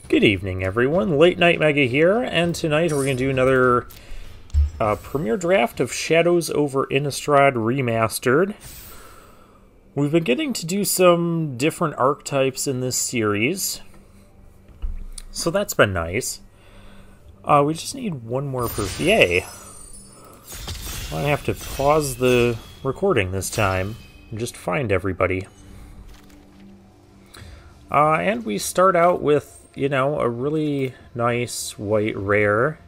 Good evening, everyone. Late Night Mega here, and tonight we're going to do another premiere draft of Shadows over Innistrad Remastered. We've been getting to do some different archetypes in this series, so that's been nice. We just need one more person. Yay! I have to pause the recording this time and just find everybody. And we start out with, you know, a really nice white rare.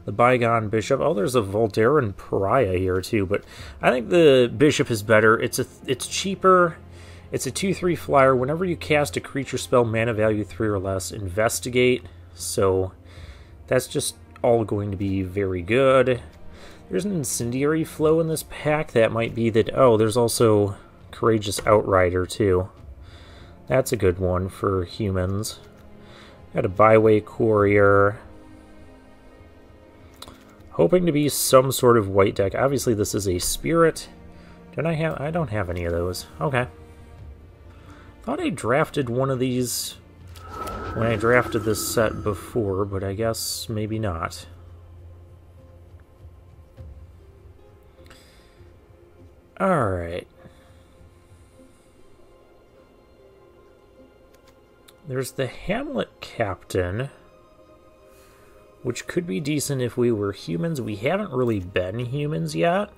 The Bygone Bishop. Oh, there's a Voldaran Pariah here too, but I think the Bishop is better. It's cheaper. It's a 2/3 flyer. Whenever you cast a creature spell, mana value 3 or less, investigate. So that's just all going to be very good. There's an Incendiary Flow in this pack. That might be that. Oh, there's also Courageous Outrider too. That's a good one for humans. Got a Byway Courier. Hoping to be some sort of white deck. Obviously this is a Spirit. I don't have any of those. Okay. Thought I drafted one of these when I drafted this set before, but I guess maybe not. Alright. There's the Hamlet Captain, which could be decent if we were humans. We haven't really been humans yet.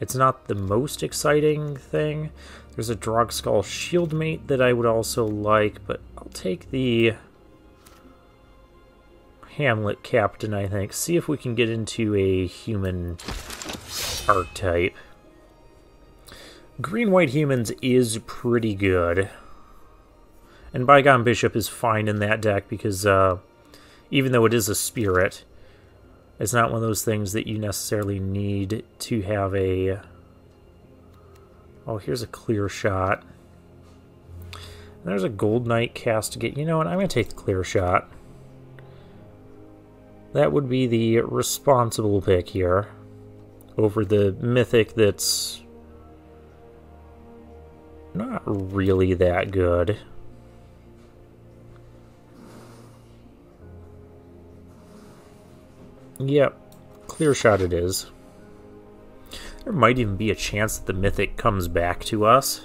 It's not the most exciting thing. There's a Drogskull Shieldmate that I would also like, but I'll take the Hamlet Captain, I think. See if we can get into a human archetype. Green-white humans is pretty good. And Bygone Bishop is fine in that deck because even though it is a spirit, it's not one of those things that you necessarily need to have a... Oh, here's a Clear Shot. And there's a Gold Knight Castigate. You know what? I'm going to take the Clear Shot. That would be the responsible pick here over the Mythic that's not really that good. Yep, Clear Shot it is. There might even be a chance that the Mythic comes back to us.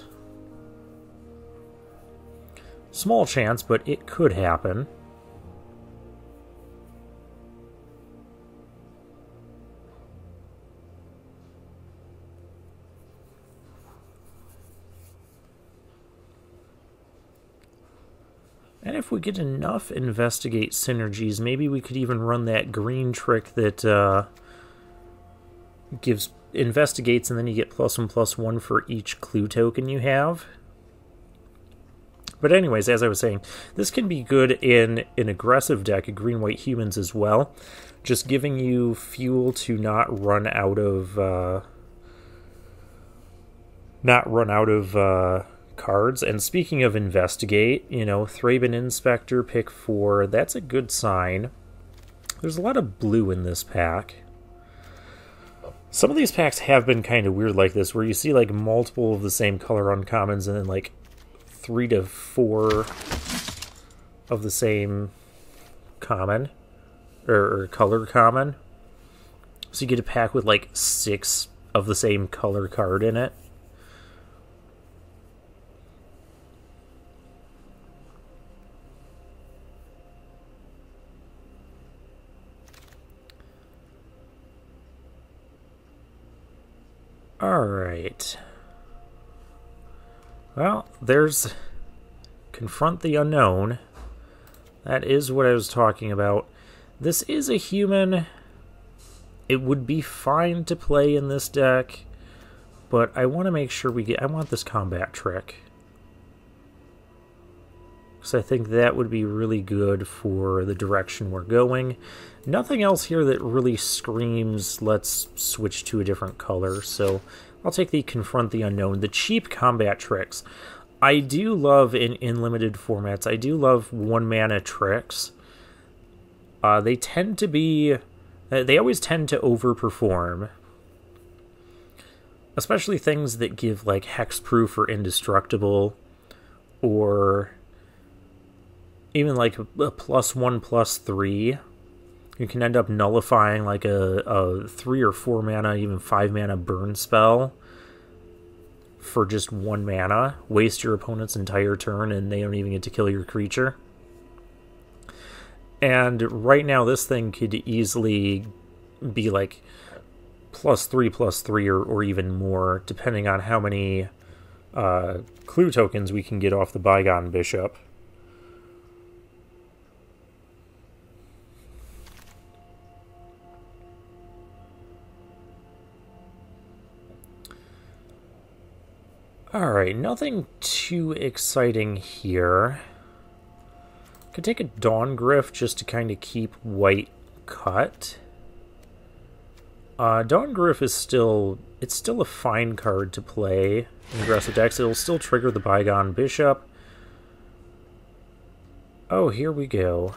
Small chance, but it could happen. And if we get enough Investigate synergies, maybe we could even run that green trick that gives Investigates, and then you get +1/+1 for each clue token you have. But anyways, as I was saying, this can be good in an aggressive deck, green-white humans as well. Just giving you fuel to not run out of... cards. And speaking of Investigate, you know, Thraben Inspector, pick 4, that's a good sign. There's a lot of blue in this pack. Some of these packs have been kind of weird like this, where you see like multiple of the same color uncommons and then like 3 to 4 of the same common, or color common. So you get a pack with like 6 of the same color card in it. Alright. Well, there's Confront the Unknown. That is what I was talking about. This is a human. It would be fine to play in this deck, but I want to make sure we get... I want this combat trick, because I think that would be really good for the direction we're going. Nothing else here that really screams, let's switch to a different color, so I'll take the Confront the Unknown. The cheap combat tricks. I do love, in limited formats, I do love 1-mana tricks. They tend to be... They always tend to overperform. Especially things that give, like, hexproof or indestructible, or even like a +1/+3, you can end up nullifying like a 3 or 4 mana, even 5 mana burn spell for just 1 mana. Waste your opponent's entire turn and they don't even get to kill your creature. And right now this thing could easily be like +3/+3 or even more, depending on how many clue tokens we can get off the Bygone Bishop. Alright, nothing too exciting here. Could take a Dawn Gryph just to kind of keep white cut. Dawn Gryph is still a fine card to play in aggressive decks. It'll still trigger the Bygone Bishop. Oh, here we go.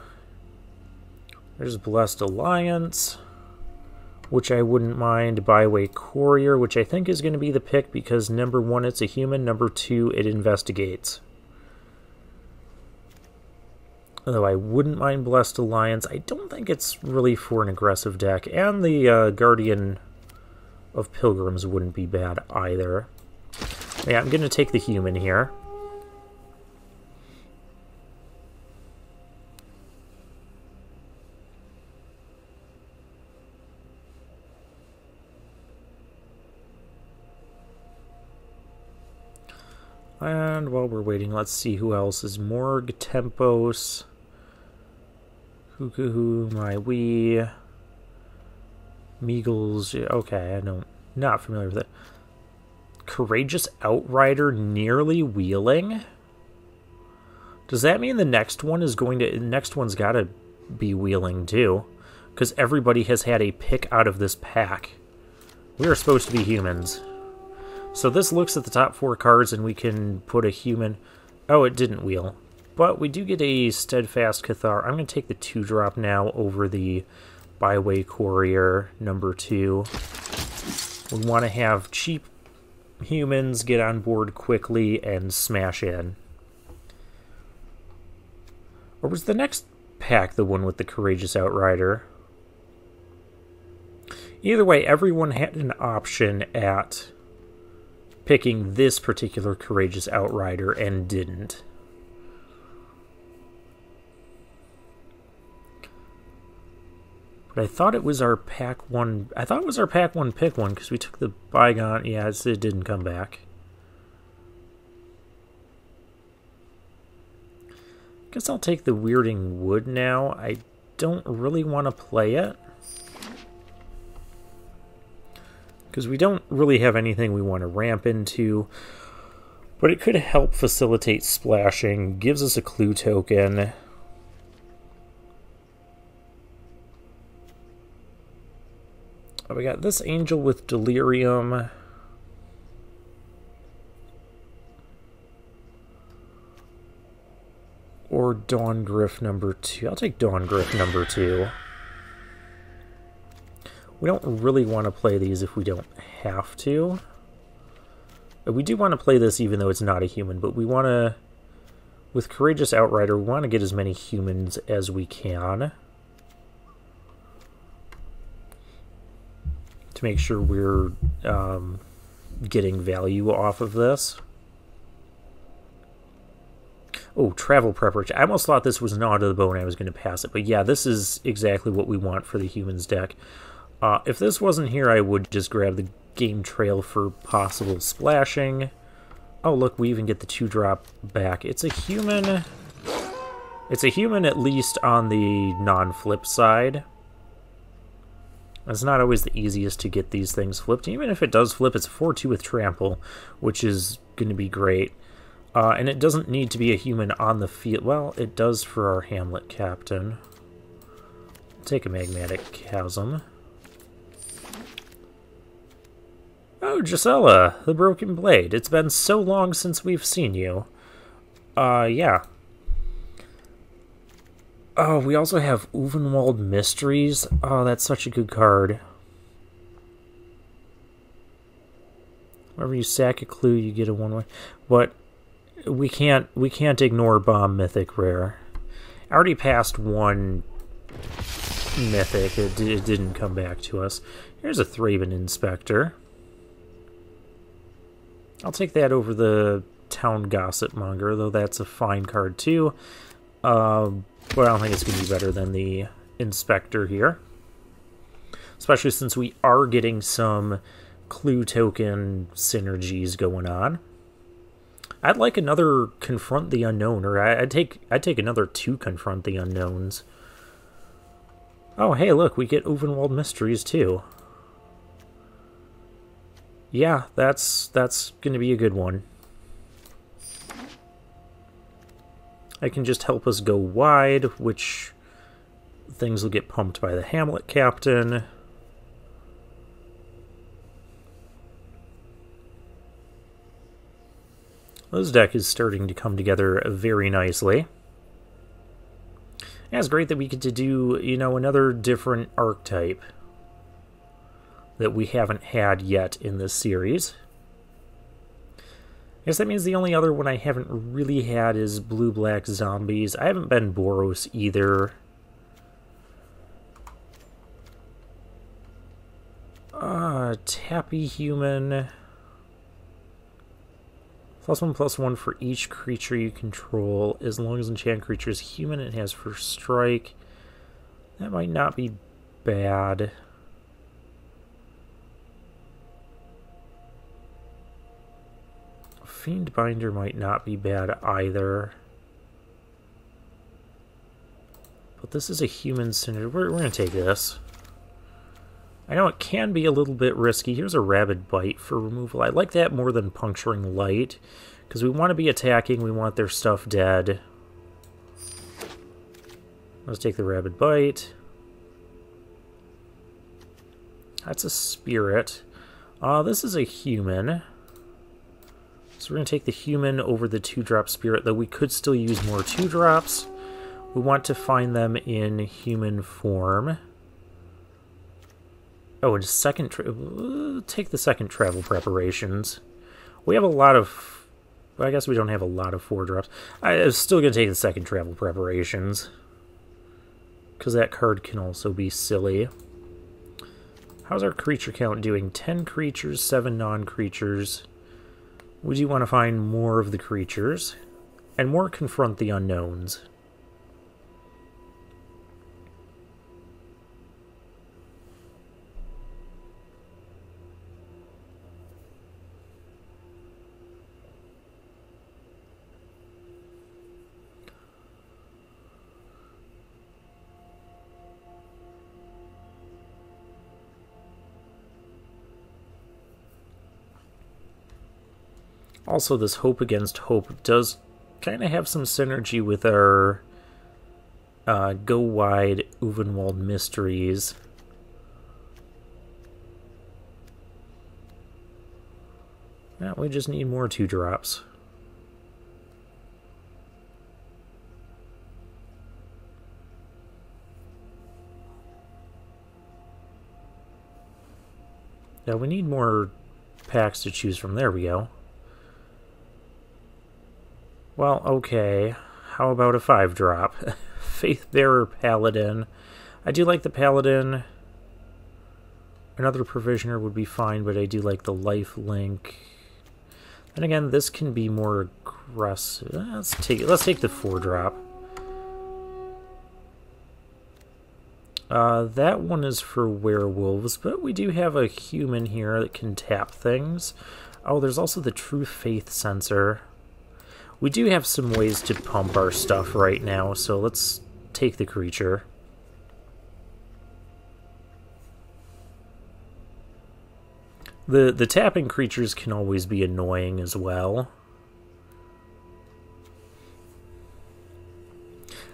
There's Blessed Alliance, which I wouldn't mind. Byway Courier, which I think is going to be the pick because number 1, it's a human. Number 2, it investigates. Although I wouldn't mind Blessed Alliance. I don't think it's really for an aggressive deck. And the Guardian of Pilgrims wouldn't be bad either. Yeah, I'm going to take the human here. And while we're waiting, let's see who else is Morg, Tempos, Hukuhu, Maiwi, Meagles. Okay, not familiar with it. Courageous Outrider, Nearly Wheeling. Does that mean the next one is next one's got to be wheeling too? Because everybody has had a pick out of this pack. We are supposed to be humans. So this looks at the top 4 cards and we can put a human. Oh, it didn't wheel. But we do get a Steadfast Cathar. I'm going to take the 2-drop now over the Byway Courier, number 2. We want to have cheap humans get on board quickly and smash in. Or was the next pack the one with the Courageous Outrider? Either way, everyone had an option at picking this particular Courageous Outrider and didn't. But I thought it was our pack 1. I thought it was our pack 1 pick one because we took the Bygone. Yeah, it didn't come back. Guess I'll take the Weirding Wood now. I don't really want to play it, because we don't really have anything we want to ramp into. But it could help facilitate splashing. Gives us a clue token. Oh, we got this Angel with Delirium. Or Dawn Gryph number 2. I'll take Dawn Gryph number 2. We don't really want to play these if we don't have to. We do want to play this even though it's not a human, but we want to, with Courageous Outrider, we want to get as many humans as we can to make sure we're getting value off of this. Oh, Travel Preparation. I almost thought this was an Auto the Bone. I was going to pass it, but yeah, this is exactly what we want for the humans deck. If this wasn't here, I would just grab the Game Trail for possible splashing. Oh, look, we even get the 2-drop back. It's a human. It's a human at least on the non-flip side. It's not always the easiest to get these things flipped. Even if it does flip, it's a 4/2 with Trample, which is going to be great. And it doesn't need to be a human on the field. Well, it does for our Hamlet Captain. Take a Magmatic Chasm. Oh, Gisela, the Broken Blade. It's been so long since we've seen you. Yeah. Oh, we also have Uvenwald Mysteries. Oh, that's such a good card. Whenever you sack a clue, you get a 1/1. But we can't ignore Bomb Mythic Rare. I already passed one mythic. It didn't come back to us. Here's a Thraben Inspector. I'll take that over the Town Gossip Monger, though that's a fine card too. But I don't think it's going to be better than the Inspector here. Especially since we are getting some clue token synergies going on. I'd like another Confront the Unknown, or I'd take another 2 Confront the Unknowns. Oh, hey, look, we get Ovenwald Mysteries too. Yeah, that's going to be a good one. I can just help us go wide, which things will get pumped by the Hamlet Captain. This deck is starting to come together very nicely. Yeah, it's great that we get to do, you know, another different archetype that we haven't had yet in this series. I guess that means the only other one I haven't really had is Blue-Black Zombies. I haven't been Boros either. Tappy Human. +1/+1 for each creature you control. As long as enchant creature is human, it has first strike. That might not be bad. Fiendbinder might not be bad either. But this is a human synergy. We're going to take this. I know it can be a little bit risky. Here's a Rabid Bite for removal. I like that more than Puncturing Light, because we want to be attacking, we want their stuff dead. Let's take the Rabid Bite. That's a Spirit. This is a human. So we're going to take the human over the 2-drop Spirit, though we could still use more 2-drops. We want to find them in human form. Oh, and take the second Travel Preparations. We have a lot of... Well, I guess we don't have a lot of 4-drops. I'm still going to take the second Travel Preparations, because that card can also be silly. How's our creature count doing? 10 creatures, 7 non-creatures. We do want to find more of the creatures, and more Confront the Unknowns. Also, this Hope Against Hope does kind of have some synergy with our Go Wide Ovenwald Mysteries. Yeah, we just need more 2-drops. Yeah, we need more packs to choose from. There we go. Well, okay. How about a 5-drop? Faithbearer Paladin. I do like the Paladin. Another Provisioner would be fine, but I do like the Life Link. And again, this can be more aggressive. Let's take the 4-drop. That one is for werewolves, but we do have a human here that can tap things. Oh, there's also the True Faith Sensor. We do have some ways to pump our stuff right now, so let's take the creature. The tapping creatures can always be annoying as well.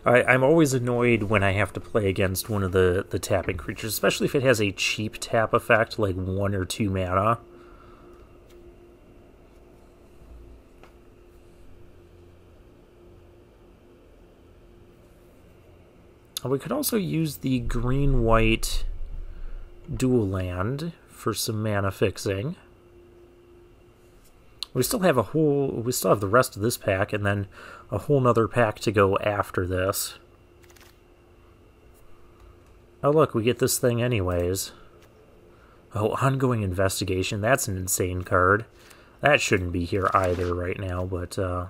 I'm always annoyed when I have to play against one of the tapping creatures, especially if it has a cheap tap effect, like 1 or 2 mana. We could also use the green-white dual land for some mana fixing. We still have the rest of this pack, and then a whole nother pack to go after this. Oh look, we get this thing anyways. Oh, ongoing investigation. That's an insane card. That shouldn't be here either right now, but I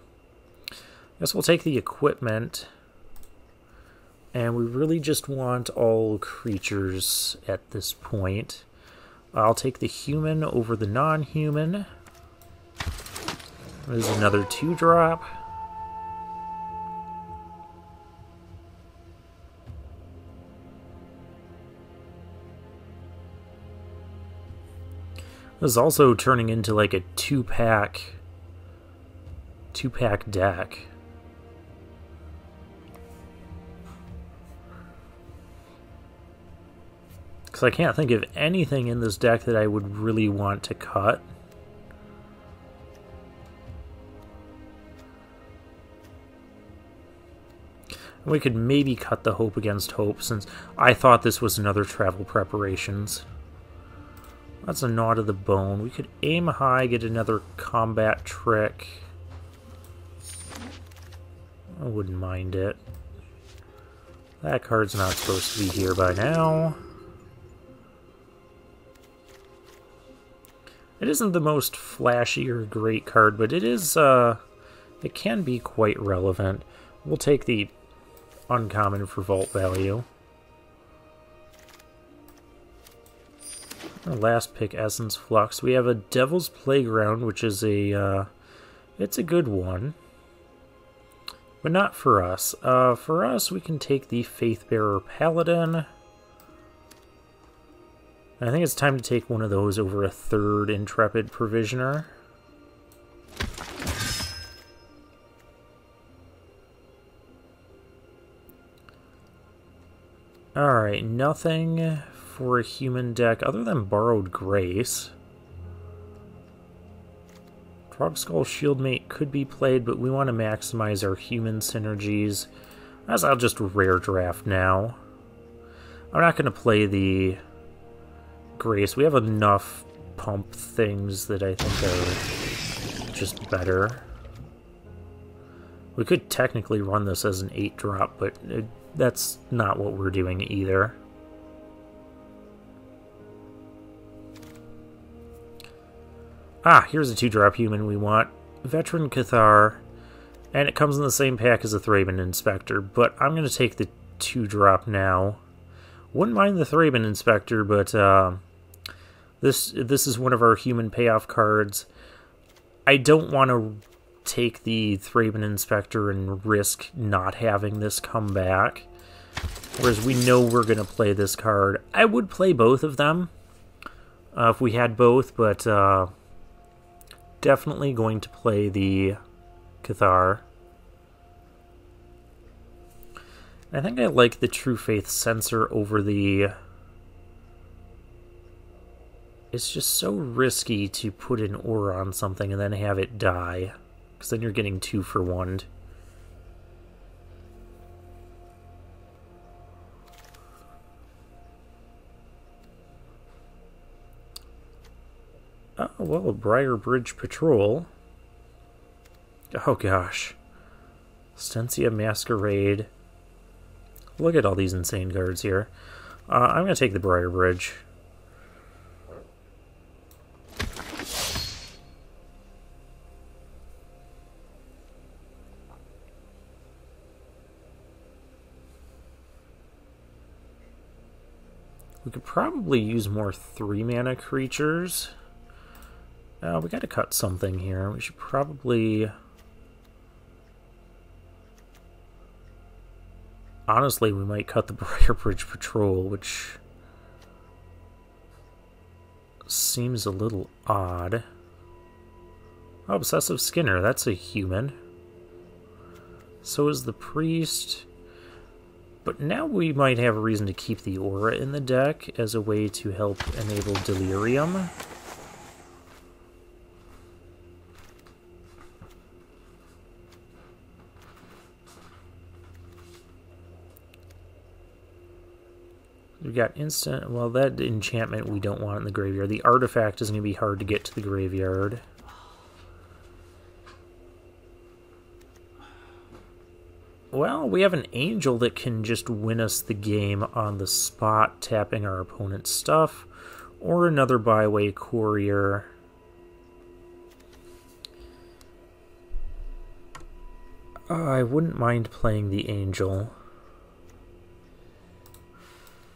guess we'll take the equipment. And we really just want all creatures at this point. I'll take the human over the non-human. There's another 2-drop. This is also turning into like a 2-pack deck. Because I can't think of anything in this deck that I would really want to cut. We could maybe cut the Hope Against Hope, since I thought this was another Travel Preparations. That's a Gnaw to the Bone. We could aim high, get another combat trick. I wouldn't mind it. That card's not supposed to be here by now. It isn't the most flashy or great card, but it is, it can be quite relevant. We'll take the uncommon for vault value. Our last pick, Essence Flux. We have a Devil's Playground, which is a, it's a good one. But not for us. For us, we can take the Faithbearer Paladin. I think it's time to take one of those over a 3rd Intrepid Provisioner. Alright, nothing for a human deck other than Borrowed Grace. Trogskull Shieldmate could be played, but we want to maximize our human synergies. As I'll just rare draft now. I'm not going to play the Grace. We have enough pump things that I think are just better. We could technically run this as an 8-drop, but that's not what we're doing either. Ah, here's a 2-drop human we want. Veteran Cathar, and it comes in the same pack as a Thraben Inspector, but I'm going to take the 2-drop now. Wouldn't mind the Thraben Inspector, but this is one of our human payoff cards. I don't want to take the Thraben Inspector and risk not having this come back. Whereas we know we're going to play this card. I would play both of them if we had both, but definitely going to play the Cathar. I think I like the True Faith Sensor over the... It's just so risky to put an aura on something and then have it die. Because then you're getting 2 for 1. Oh, well, Briar Bridge Patrol. Oh, gosh. Stensia Masquerade. Look at all these insane cards here. I'm going to take the Briar Bridge. We could probably use more 3-mana creatures. We gotta cut something here. We should probably... Honestly, we might cut the Briar Bridge Patrol, which seems a little odd. Oh, Obsessive Skinner, that's a human. So is the Priest. But now we might have a reason to keep the Aura in the deck as a way to help enable Delirium. We got instant... Well, that enchantment we don't want in the graveyard. The artifact is going to be hard to get to the graveyard. Well, we have an angel that can just win us the game on the spot, tapping our opponent's stuff, or another byway courier. I wouldn't mind playing the angel.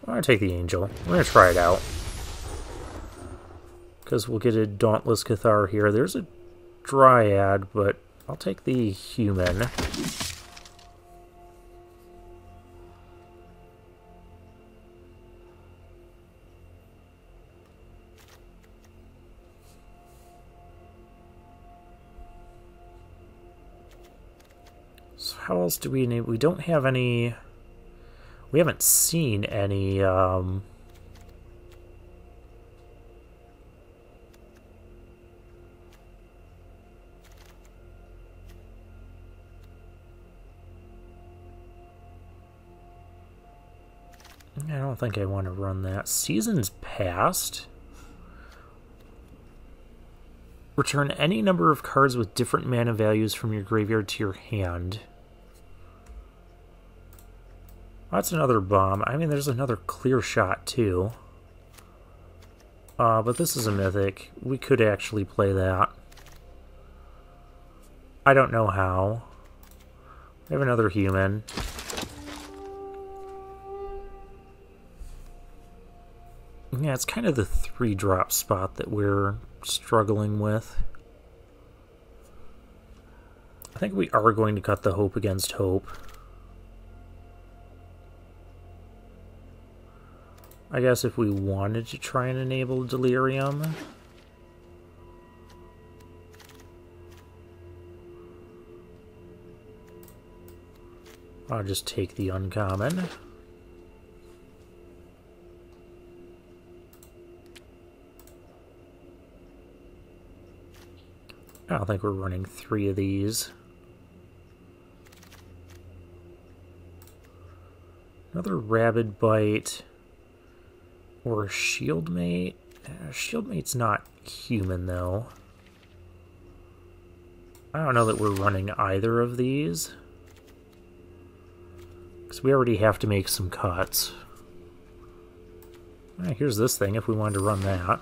I'm going to take the angel. We're going to try it out. Because we'll get a Dauntless Cathar here. There's a Dryad, but I'll take the human. So how else do we need? We don't have any... We haven't seen any... I don't think I want to run that. Seasons Past. Return any number of cards with different mana values from your graveyard to your hand. That's another bomb. I mean, there's another clear shot, too. But this is a mythic. We could actually play that. I don't know how. We have another human. Yeah, it's kind of the 3-drop spot that we're struggling with. I think we are going to cut the Hope against Hope. I guess if we wanted to try and enable Delirium. I'll just take the uncommon. I don't think we're running 3 of these. Another Rabid Bite. Or a Shieldmate. Shieldmate's not human, though. I don't know that we're running either of these. Because we already have to make some cuts. Alright, here's this thing if we wanted to run that.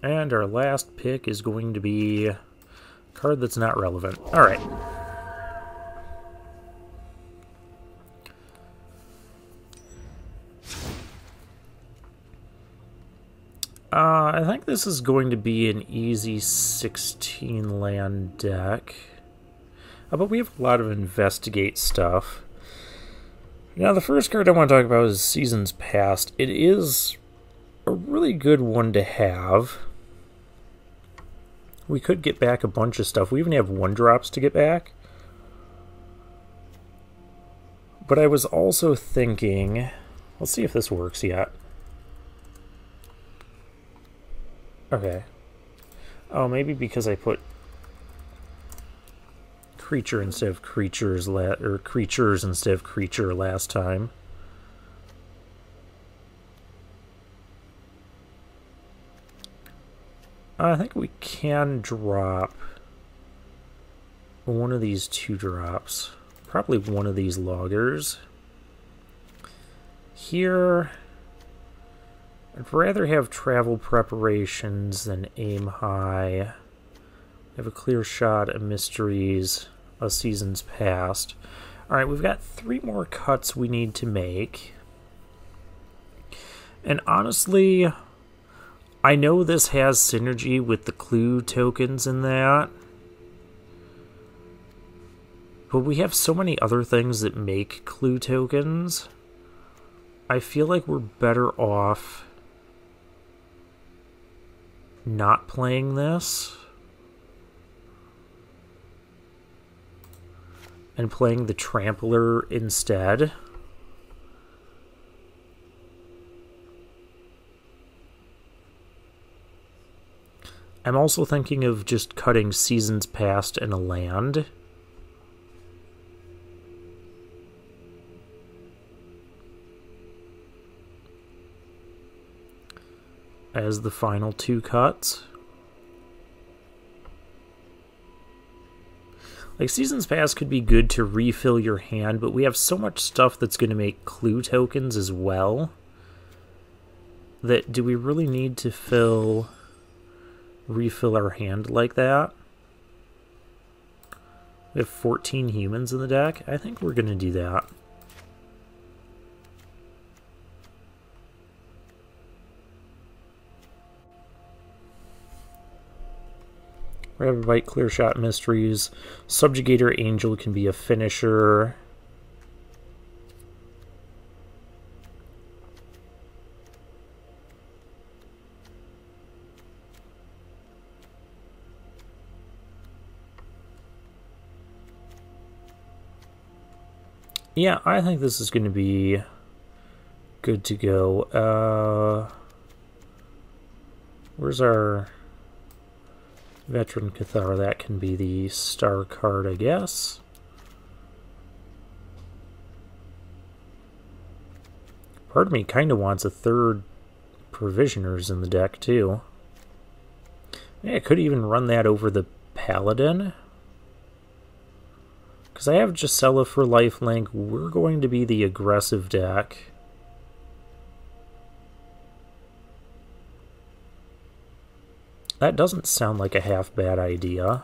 And our last pick is going to be a card that's not relevant. Alright. I think this is going to be an easy 16 land deck. But we have a lot of investigate stuff. Now, the first card I want to talk about is Seasons Past. It is a really good one to have. We could get back a bunch of stuff. We even have 1-drops to get back. But I was also thinking... Let's see if this works yet. Okay. Oh, maybe because I put creature instead of creatures, or creatures instead of creature last time. I think we can drop one of these 2-drops. Probably one of these loggers. Here, I'd rather have travel preparations than aim high. Have a clear shot at mysteries, a Seasons Past. Alright, we've got 3 more cuts we need to make. And honestly, I know this has synergy with the clue tokens in that, but we have so many other things that make clue tokens. I feel like we're better off not playing this and playing the Trampler instead. I'm also thinking of just cutting Seasons Past and a land. as the final 2 cuts. Like, Seasons Pass could be good to refill your hand, but we have so much stuff that's going to make clue tokens as well, that do we really need to refill our hand like that? We have 14 humans in the deck. I think we're going to do that. Rapid Bite, Clear Shot, Mysteries. Subjugator Angel can be a finisher. Yeah, I think this is going to be good to go. Where's our Veteran Cathar? That can be the star card, I guess. Part of me kind of wants a third Provisioners in the deck, too. Yeah, I could even run that over the Paladin. Because I have Gisela for lifelink, we're going to be the aggressive deck. That doesn't sound like a half bad idea.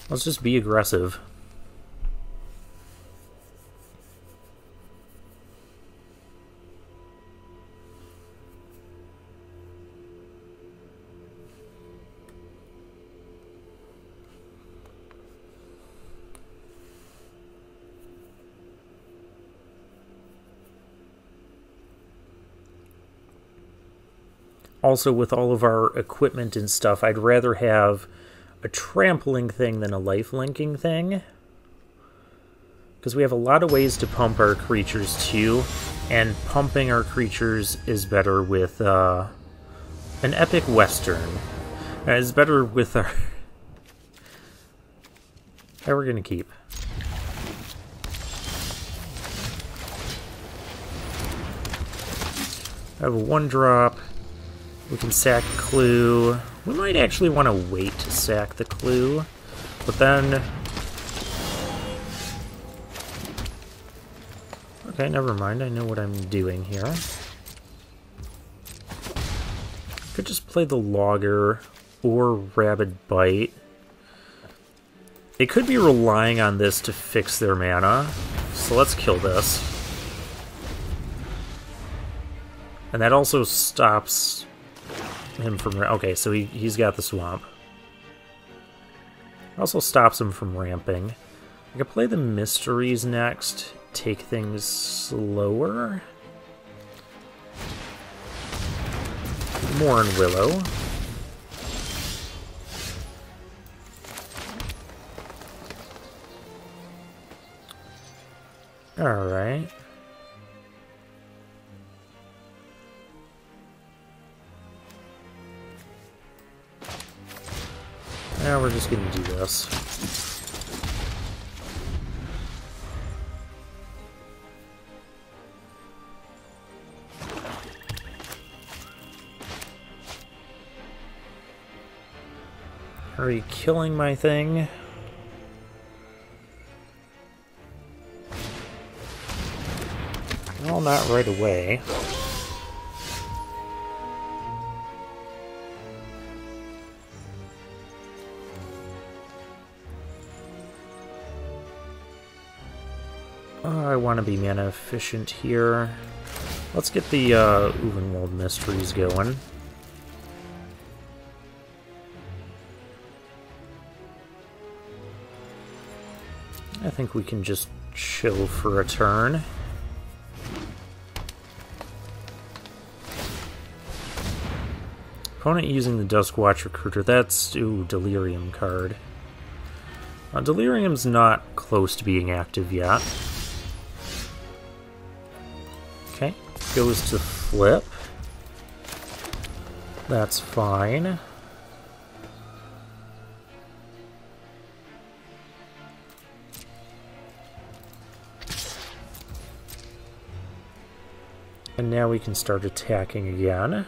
Let's just be aggressive. Also, with all of our equipment and stuff, I'd rather have a trampling thing than a life-linking thing. Because we have a lot of ways to pump our creatures, too. And pumping our creatures is better with an Epic Western. It's better with our... that we're going to keep. I have a 1-drop. We can sack Clue. We might actually want to wait to sack the Clue, but then... okay, never mind. I know what I'm doing here. Could just play the Logger or Rabid Bite. They could be relying on this to fix their mana, so let's kill this. And that also stops him from... okay, so he's got the swamp. Also stops him from ramping. I could play the Mysteries next, take things slower. Mourn Willow. Alright. Now we're just gonna do this. Are you killing my thing? Well, not right away. I want to be mana efficient here. Let's get the Uvenwald Mysteries going. I think we can just chill for a turn. Opponent using the Duskwatch Recruiter. That's, ooh, Delirium card. Delirium's not close to being active yet. Okay, goes to flip. That's fine. And now we can start attacking again.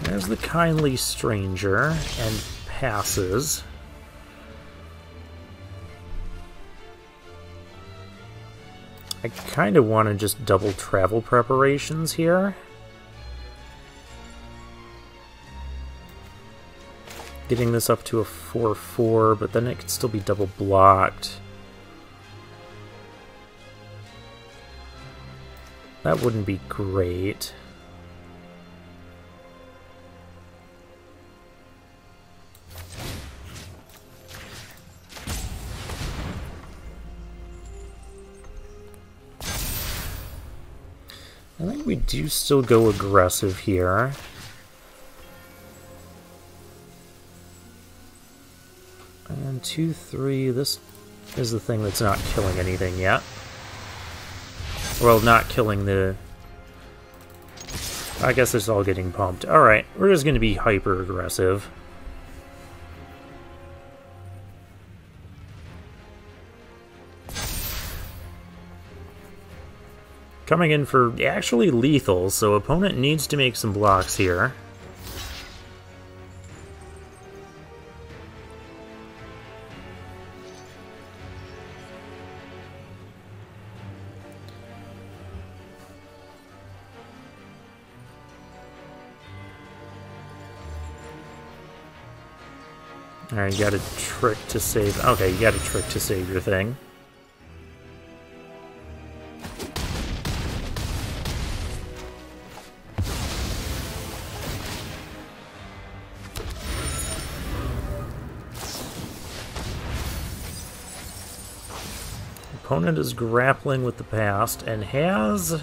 There's the kindly stranger, and passes. I kind of want to just double travel preparations here. Getting this up to a 4-4, but then it could still be double blocked. That wouldn't be great. I think we do still go aggressive here. And 2-3, this is the thing that's not killing anything yet. Well, not killing the... I guess it's all getting pumped. Alright, we're just going to be hyper aggressive. Coming in for actually lethal, so opponent needs to make some blocks here. Alright, you got a trick to save. Okay, you got a trick to save your thing. Opponent is grappling with the past and has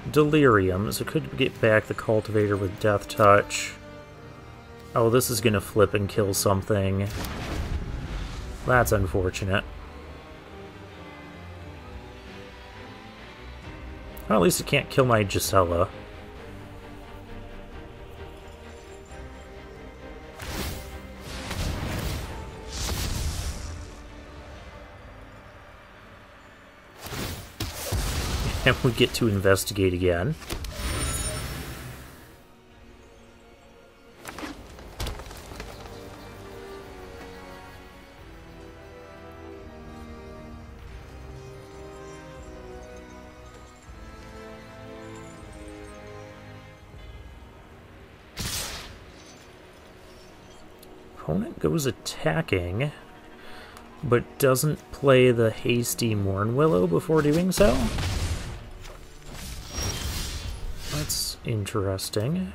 delirium, so could get back the cultivator with death touch. Oh, this is gonna flip and kill something. That's unfortunate. Well, at least it can't kill my Gisela. And we get to investigate again. Opponent goes attacking, but doesn't play the hasty Mornwillow before doing so. That's interesting.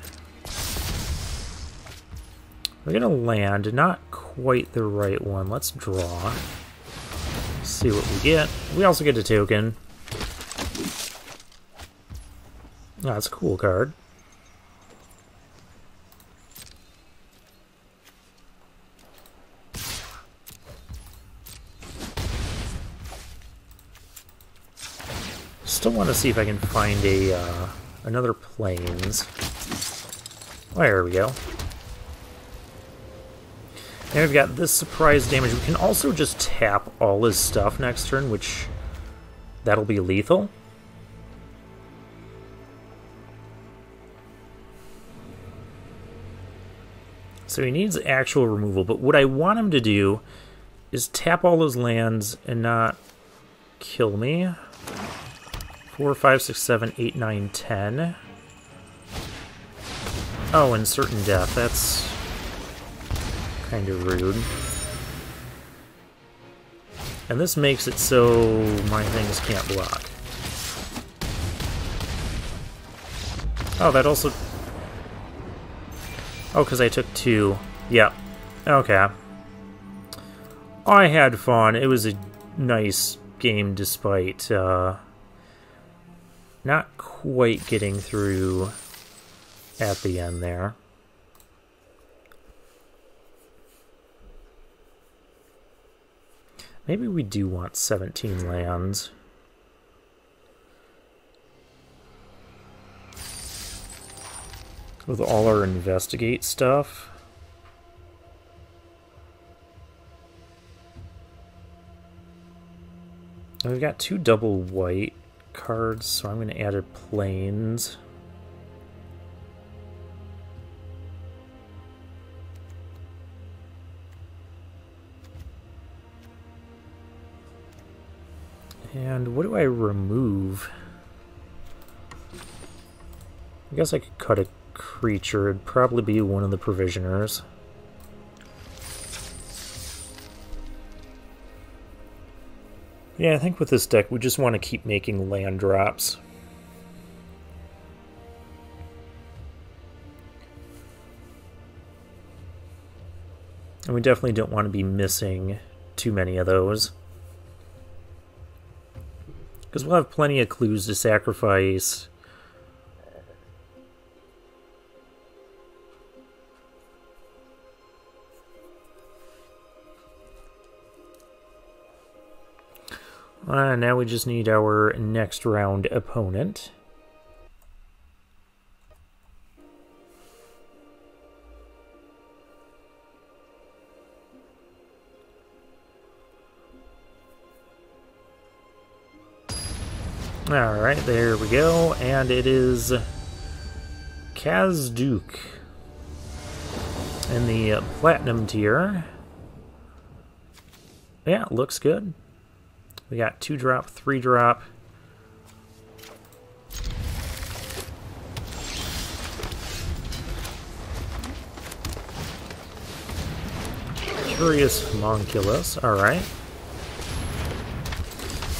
We're gonna land, not quite the right one. Let's draw. See what we get. We also get a token. Oh, that's a cool card. Still want to see if I can find a another plains. There we go. And we've got this surprise damage. We can also just tap all his stuff next turn, which that'll be lethal. So he needs actual removal, but what I want him to do is tap all those lands and not kill me. 4, 5, 6, 7, 8, 9, 10. Oh, and certain death. That's kind of rude. And this makes it so my things can't block. Oh, that also... Oh, because I took 2. Yep. Okay. I had fun. It was a nice game despite... Not quite getting through at the end there. Maybe we do want 17 lands. With all our investigate stuff. And we've got 2 double white cards, so I'm going to add a plains. And what do I remove? I guess I could cut a creature. It'd probably be one of the provisioners. Yeah, I think with this deck we just want to keep making land drops. And we definitely don't want to be missing too many of those. Because we'll have plenty of clues to sacrifice. Now we just need our next round opponent. Alright, there we go, and it is Kazduke in the Platinum tier. Yeah, it looks good. We got 2-drop, 3-drop. Curious Homunculus, alright.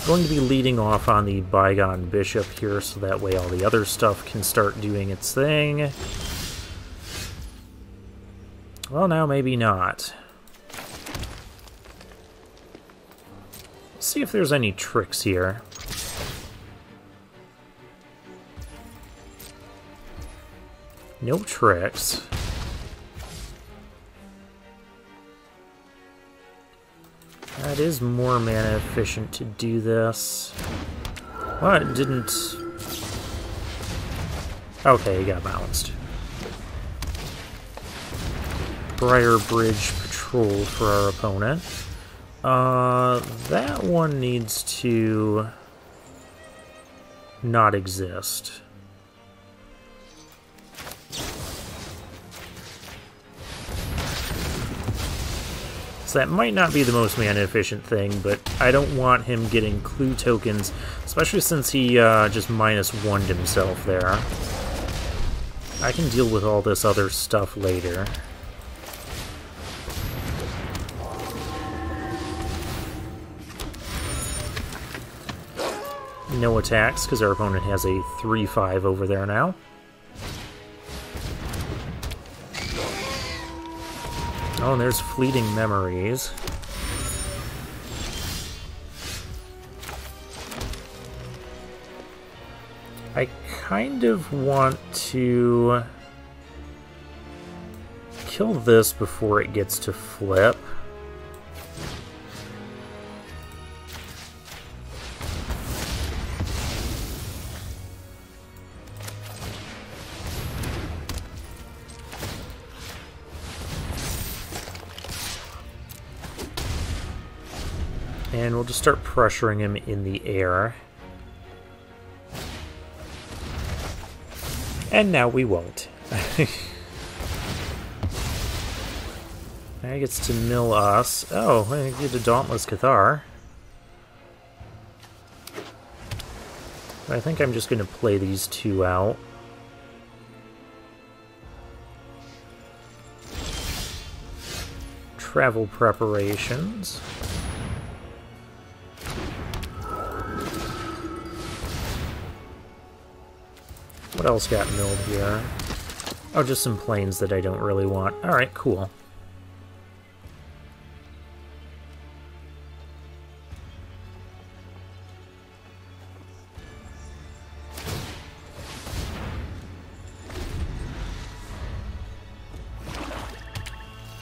Going to be leading off on the Bygone Bishop here, so that way all the other stuff can start doing its thing. Well, now maybe not. Let's see if there's any tricks here. No tricks. That is more mana efficient to do this. Well, it didn't... Okay, it got bounced. Briar Bridge Patrol for our opponent. That one needs to not exist. So that might not be the most mana efficient thing, but I don't want him getting clue tokens, especially since he just -1'd himself there. I can deal with all this other stuff later. No attacks, because our opponent has a 3/5 over there now. Oh, and there's Fleeting Memories. I kind of want to kill this before it gets to flip. And we'll just start pressuring him in the air. And now we won't. Now he gets to mill us. Oh, I get a Dauntless Cathar. I think I'm just going to play these two out. Travel preparations. What else got milled here? Oh, just some planes that I don't really want. Alright, cool.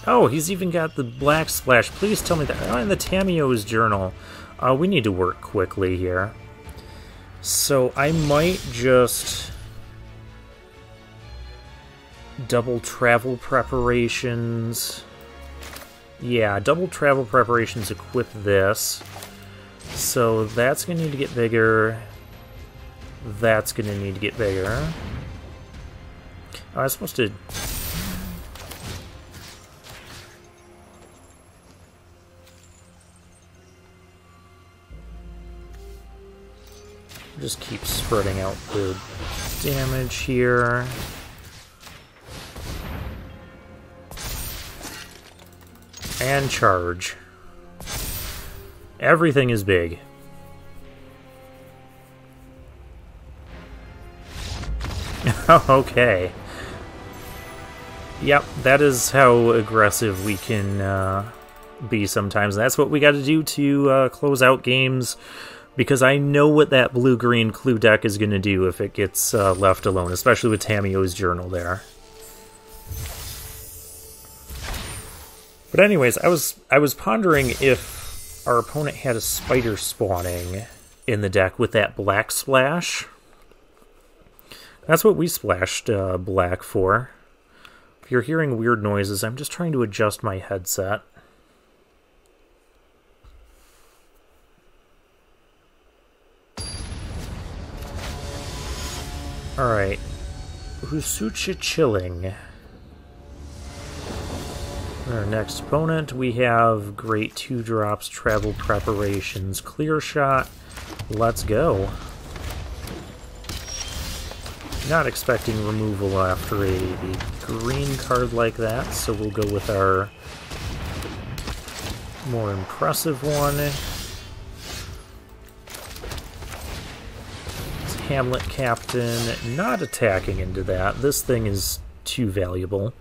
Oh, he's even got the black splash. Please tell me that. Oh, and the Tamio's journal. We need to work quickly here. So I might just double travel preparations. Yeah, double travel preparations equip this. So that's going to need to get bigger. That's going to need to get bigger. Oh, I was supposed to... Just keep spreading out the damage here. And charge. Everything is big. Okay. Yep, that is how aggressive we can be sometimes. That's what we got to do to close out games, because I know what that blue-green clue deck is going to do if it gets left alone, especially with Tamio's journal there. But anyways, I was pondering if our opponent had a spider spawning in the deck with that black splash. That's what we splashed black for. If you're hearing weird noises, I'm just trying to adjust my headset. Alright. Husucha Chilling. Our next opponent, we have Great 2-drops, Travel Preparations, Clear Shot. Let's go. Not expecting removal after a green card like that, so we'll go with our more impressive one. It's Hamlet Captain, not attacking into that. This thing is too valuable.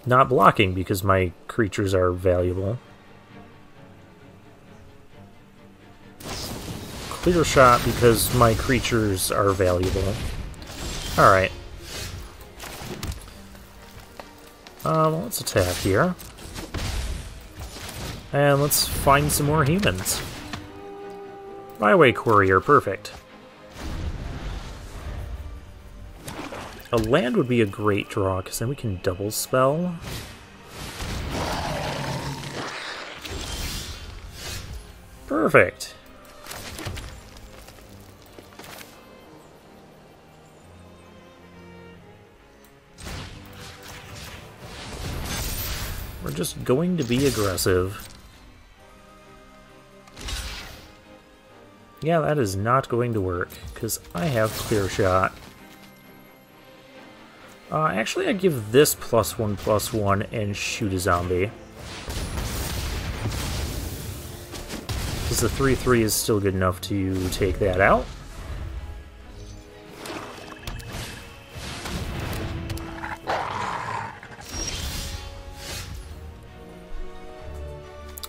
Not blocking because my creatures are valuable. Clear Shot because my creatures are valuable. Alright. Well, let's attack here. And let's find some more humans. Byway Courier, perfect. A land would be a great draw, because then we can double spell. Perfect. We're just going to be aggressive. Yeah, that is not going to work, because I have Clear Shot. Actually, I'd give this +1/+1 and shoot a zombie. Because the 3/3 is still good enough to take that out.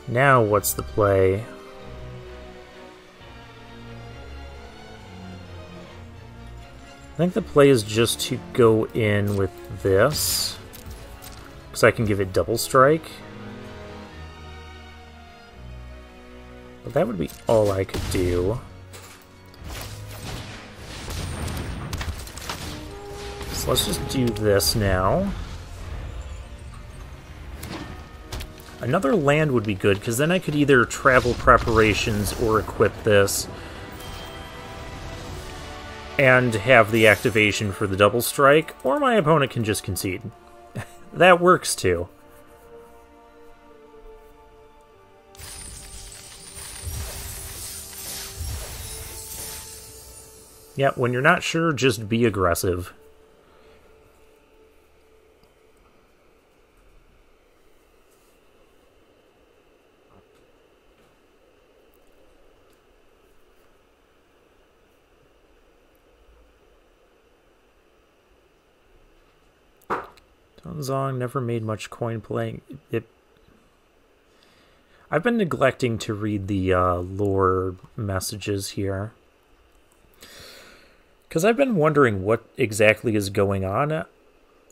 Now, what's the play? I think the play is just to go in with this, because I can give it double strike. But that would be all I could do. So let's just do this now. Another land would be good, because then I could either travel preparations or equip this and have the activation for the double strike, or my opponent can just concede. That works too. Yeah, when you're not sure, just be aggressive. Zong never made much coin playing. I've been neglecting to read the lore messages here, because I've been wondering what exactly is going on.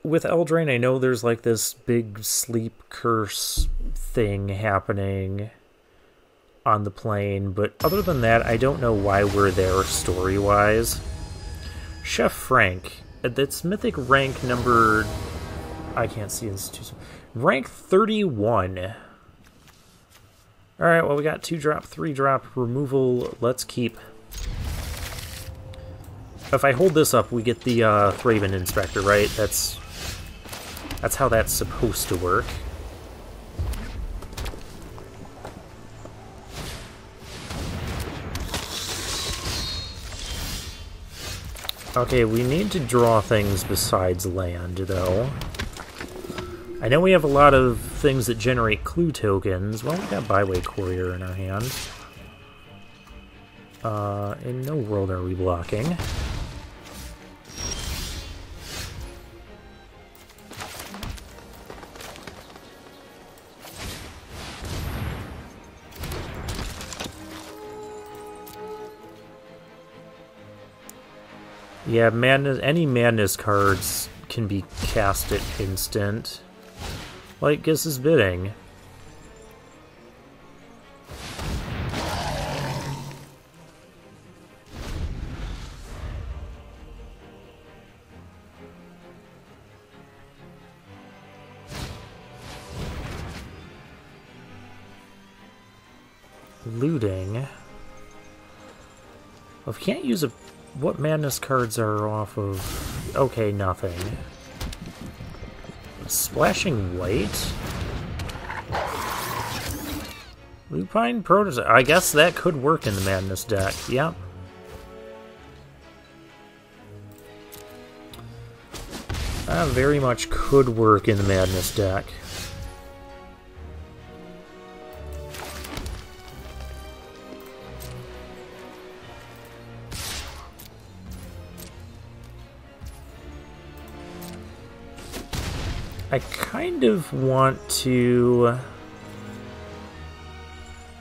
with Eldraine, I know there's like this big sleep curse thing happening on the plane, but other than that, I don't know why we're there story-wise. Chef Frank, that's mythic rank number... I can't see institution. Rank 31. Alright, well we got 2-drop, 3-drop removal. Let's keep... If I hold this up, we get the Thraben Inspector, right? That's how that's supposed to work. Okay, we need to draw things besides land, though. I know we have a lot of things that generate clue tokens. Well, we got Byway Courier in our hand. In no world are we blocking. Yeah, madness. Any madness cards can be cast at instant. Like Guess's Bidding. Looting. Well, if we can't use a... What madness cards are off of... Okay, nothing. Splashing White? Lupine Prototype. I guess that could work in the madness deck. Yep. That very much could work in the madness deck. I kind of want to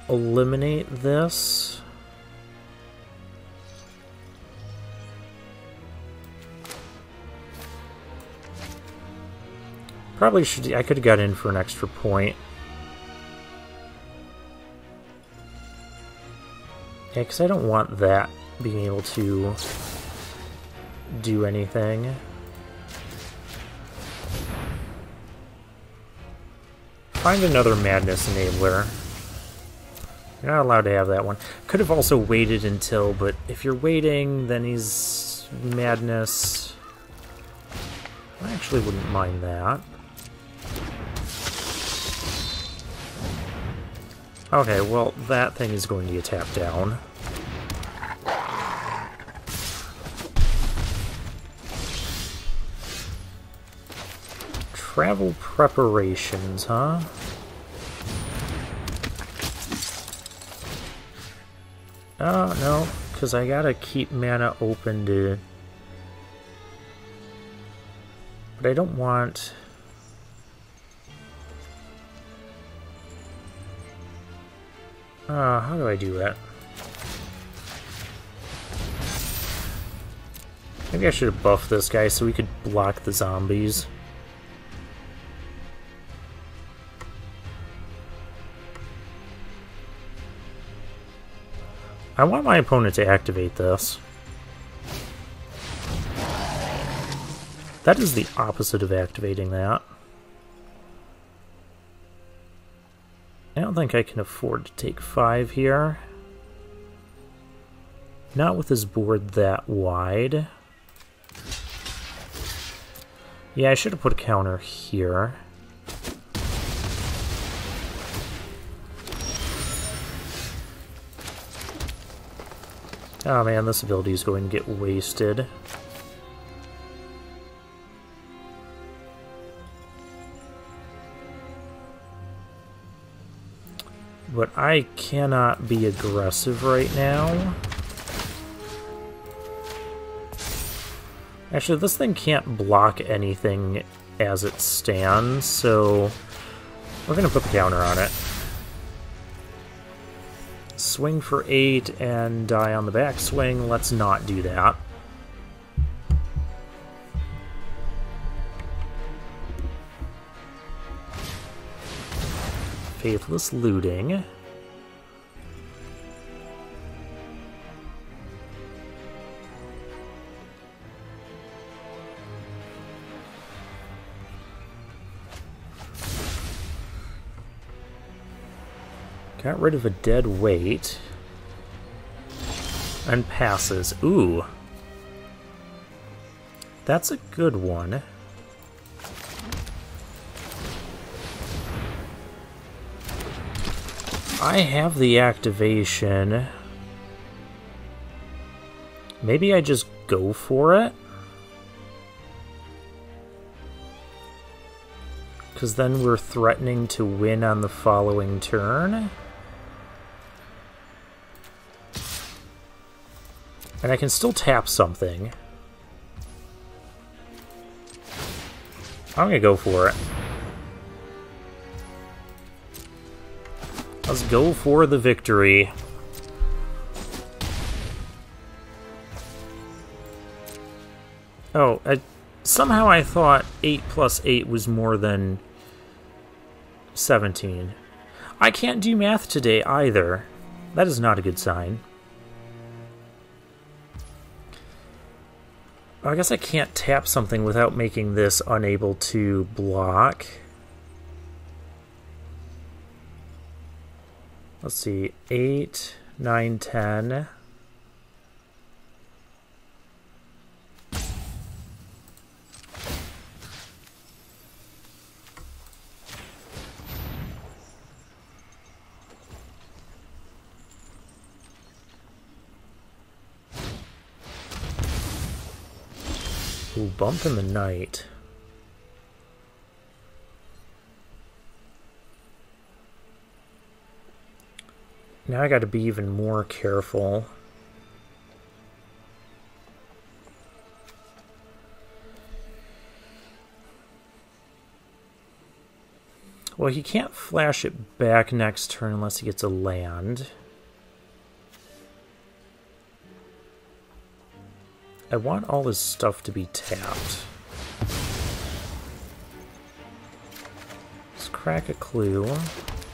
eliminate this. Probably should... I could have got in for an extra point. Yeah, because I don't want that being able to do anything. Find another Madness Enabler. You're not allowed to have that one. Could have also waited until, but if you're waiting, then he's Madness. I actually wouldn't mind that. Okay, well, that thing is going to get tapped down. Travel preparations, huh? Oh, no, because I gotta keep mana open to... But I don't want... how do I do that? Maybe I should have buffed this guy so we could block the zombies. I want my opponent to activate this. That is the opposite of activating that. I don't think I can afford to take 5 here. Not with his board that wide. Yeah, I should have put a counter here. Oh man, this ability is going to get wasted. But I cannot be aggressive right now. Actually, this thing can't block anything as it stands, so we're going to put the counter on it. Swing for 8 and die on the backswing. Let's not do that. Faithless Looting. Got rid of a dead weight. And passes. Ooh. That's a good one. I have the activation. Maybe I just go for it? Because then we're threatening to win on the following turn. And I can still tap something. I'm gonna go for it. Let's go for the victory. Oh, somehow I thought 8 plus 8 was more than 17. I can't do math today either. That is not a good sign. I guess I can't tap something without making this unable to block. Let's see, 8, 9, 10. Ooh, bump in the night. Now I gotta be even more careful. Well, he can't flash it back next turn unless he gets a land. I want all his stuff to be tapped. Let's crack a clue.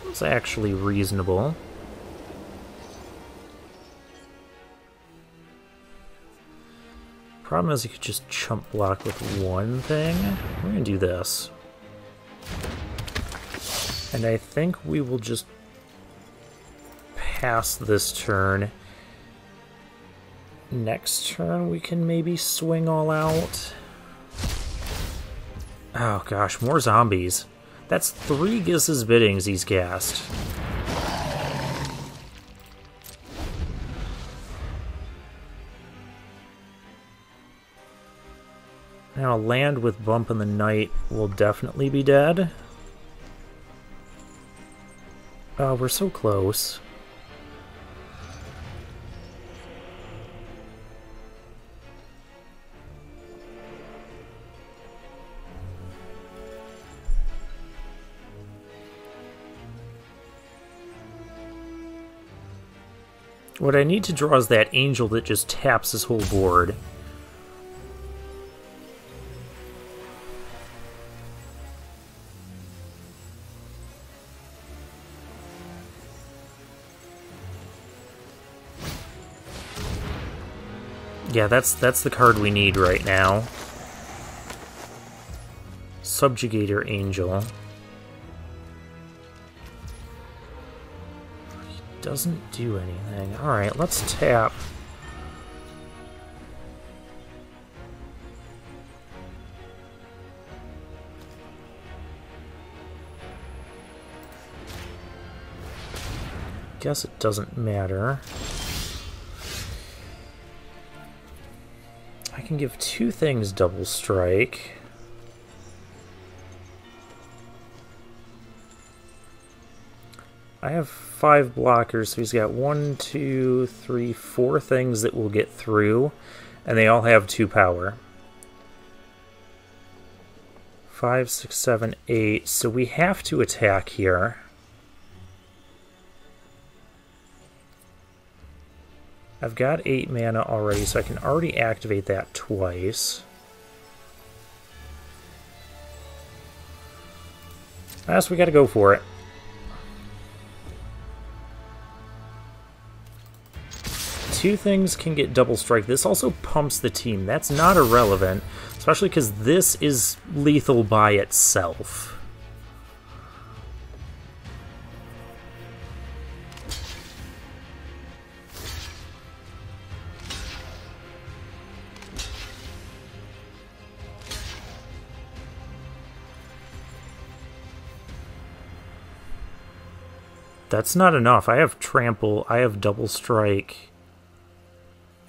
It's actually reasonable. Problem is, you could just chump block with one thing. We're gonna do this. And I think we will just pass this turn. Next turn, we can maybe swing all out. Oh gosh, more zombies. That's 3 Giss's Biddings he's cast. Now, land with Bump in the Night will definitely be dead. Oh, we're so close. What I need to draw is that angel that just taps his whole board. Yeah, that's the card we need right now. Subjugator Angel. He doesn't do anything. Alright, let's tap. Guess it doesn't matter. I can give 2 things double strike. I have 5 blockers, so he's got 1, 2, 3, 4 things that will get through, and they all have 2 power. 5, 6, 7, 8, so we have to attack here. I've got 8 mana already, so I can already activate that twice. I guess we gotta go for it. two things can get double strike. This also pumps the team. That's not irrelevant, especially because this is lethal by itself. That's not enough. I have trample, I have double strike.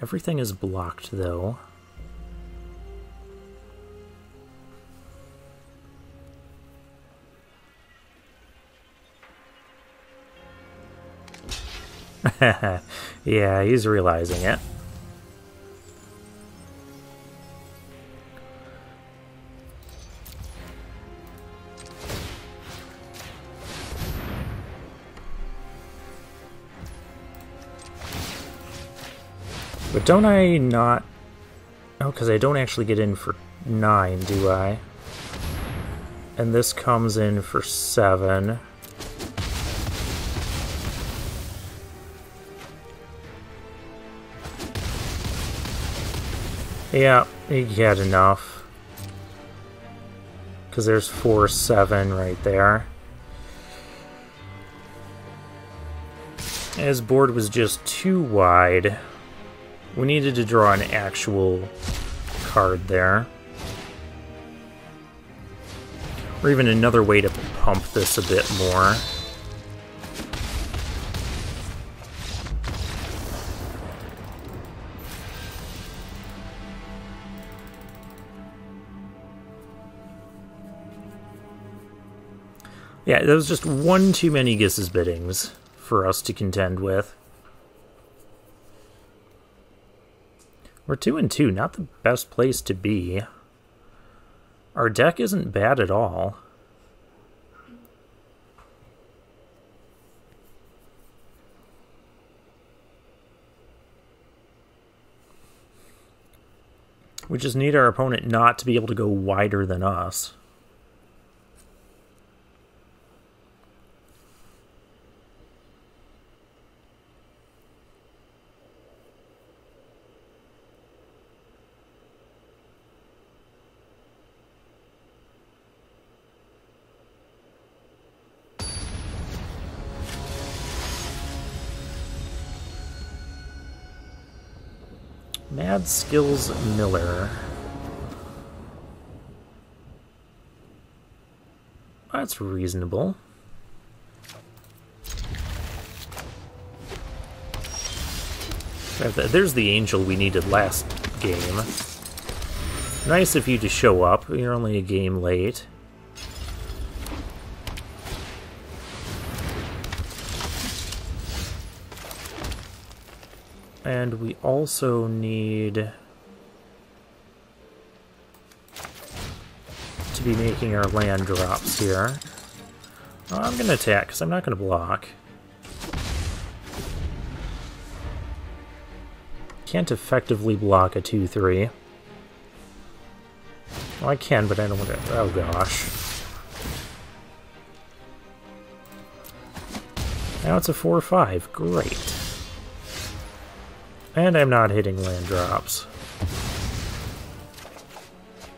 Everything is blocked, though. Yeah, he's realizing it. But don't I not... Oh, because I don't actually get in for 9, do I? And this comes in for 7. Yeah, he had enough. Because there's 4, 7 right there. His board was just too wide. We needed to draw an actual card there. Or even another way to pump this a bit more. Yeah, that was just one too many Giss's biddings for us to contend with. We're 2-2, not the best place to be. Our deck isn't bad at all. We just need our opponent not to be able to go wider than us. Mad Skills Miller. That's reasonable. There's the angel we needed last game. Nice of you to show up. You're only a game late. And we also need to be making our land drops here. I'm going to attack because I'm not going to block. Can't effectively block a 2-3. Well, I can, but I don't want to... Oh, gosh. Now it's a 4-5. Great. And I'm not hitting land drops.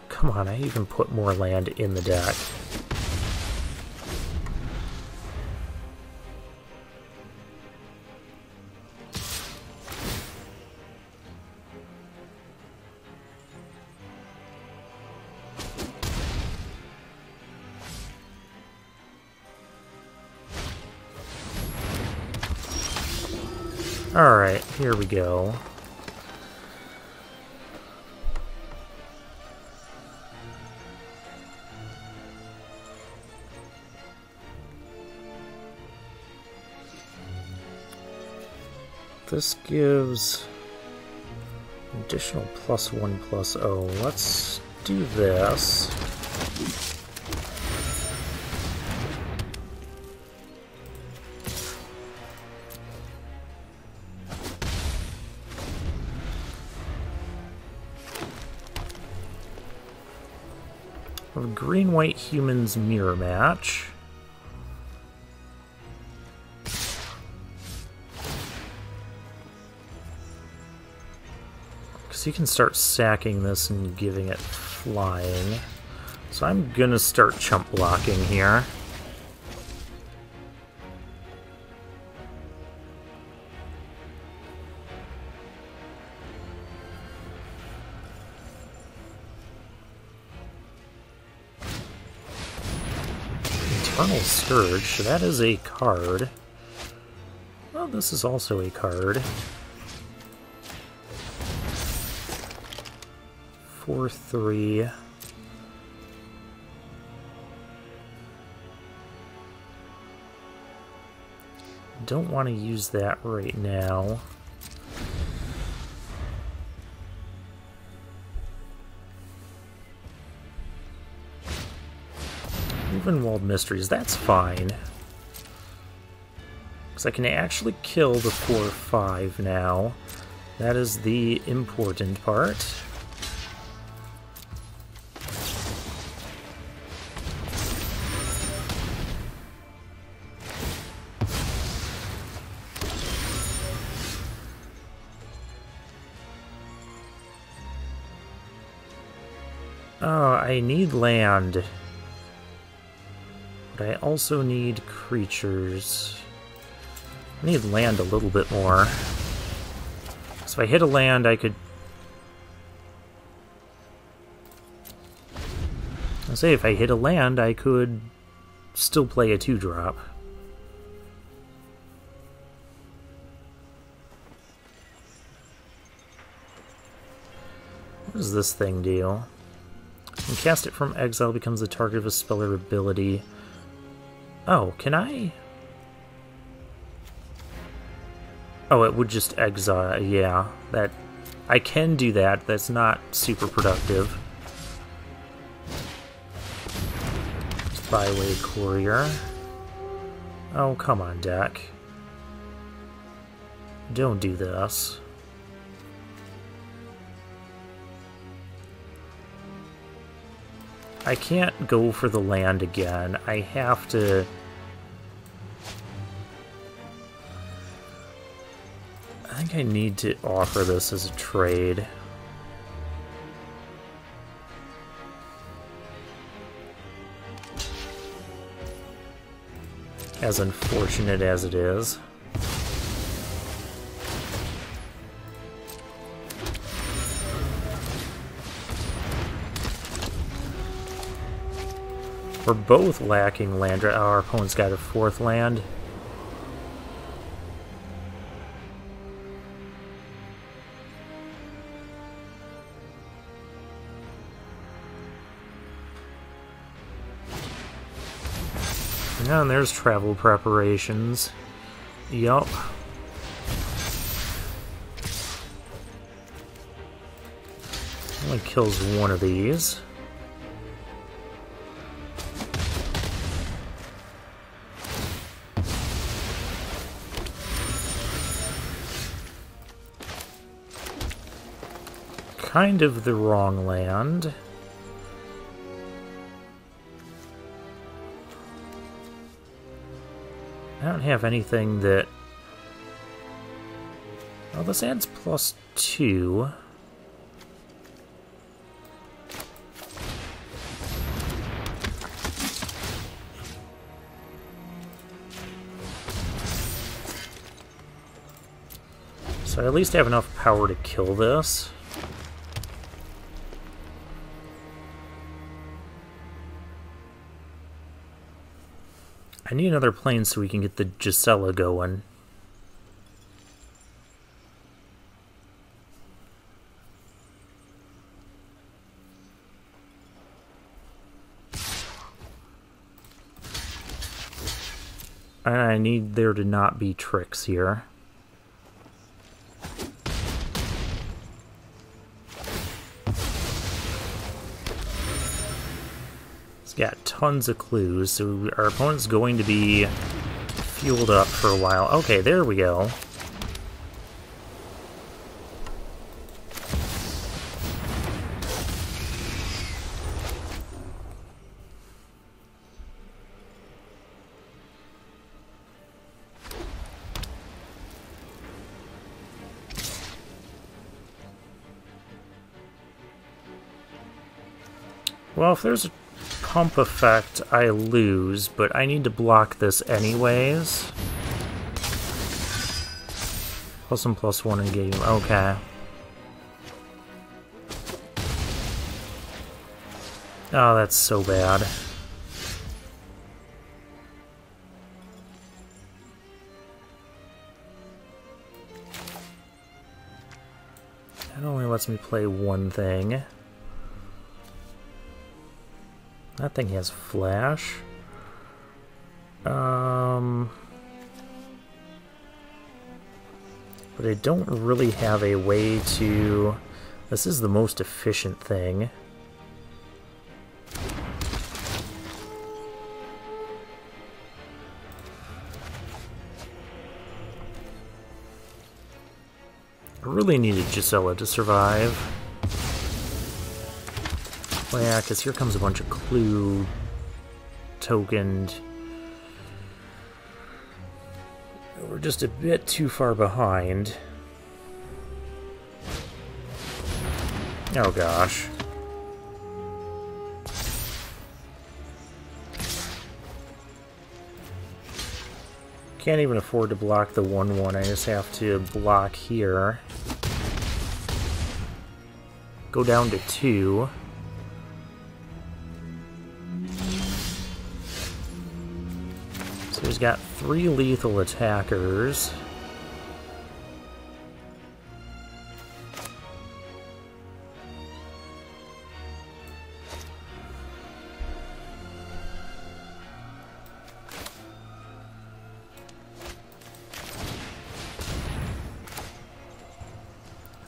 Come on, I even put more land in the deck. Alright, here we go. This gives additional +1/+0. Let's do this. Green-white humans mirror match. Because he can start sacking this and giving it flying. So I'm gonna start chump blocking here. Eternal Scourge, so that is a card. Well, this is also a card. 4/3. Don't want to use that right now. Walled Mysteries, that's fine. Because I can actually kill the 4/5 now. That is the important part. Oh, I need land. But I also need creatures. I need land a little bit more. So if I hit a land, I could... I'll say if I hit a land, I could still play a 2-drop. What does this thing do? When cast it from exile, becomes the target of a spell or ability. Oh, can I? Oh, it would just exile. Yeah, that I can do that. That's not super productive. Byway Courier. Oh, come on, deck. Don't do this. I can't go for the land again. I have to... I think I need to offer this as a trade. As unfortunate as it is. We're both lacking land. Our opponent's got a 4th land. And there's travel preparations. Yup. Only kills one of these. Kind of the wrong land. I don't have anything that... Oh, this adds +2. So I at least have enough power to kill this. I need another plane so we can get the Gisela going. And I need there to not be tricks here. Got tons of clues, so our opponent's going to be fueled up for a while. Okay, there we go. Well, if there's a pump effect, I lose, but I need to block this anyways. +1/+1 in game. Okay. Oh, that's so bad. It only lets me play one thing. That thing has flash. But I don't really have a way to... This is the most efficient thing. I really needed Gisela to survive. Well, yeah, because here comes a bunch of clue tokened. We're just a bit too far behind. Oh gosh. Can't even afford to block the 1/1, I just have to block here. Go down to 2. So he's got 3 lethal attackers.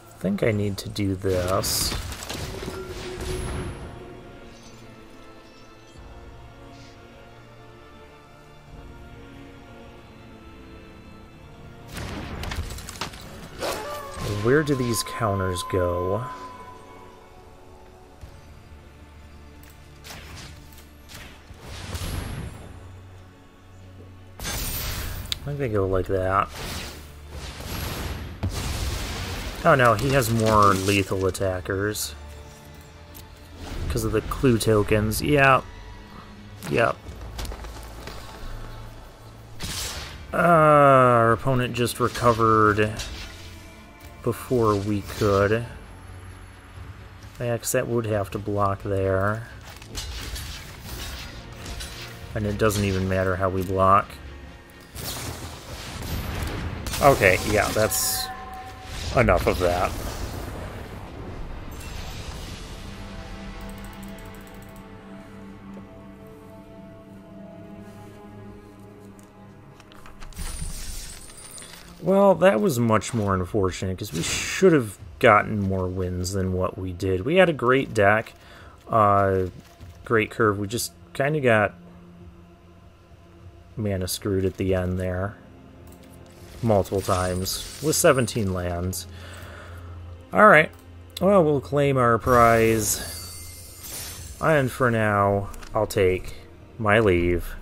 I think I need to do this. Where do these counters go? I think they go like that. Oh no, he has more lethal attackers. Because of the clue tokens. Yeah. Yep. Our opponent just recovered before we could. Yeah, 'cause that would have to block there. And it doesn't even matter how we block. Okay, yeah, that's enough of that. Well, that was much more unfortunate, because we should have gotten more wins than what we did. We had a great deck, great curve. We just kind of got mana screwed at the end there. Multiple times, with 17 lands. Alright, well, we'll claim our prize. And for now, I'll take my leave.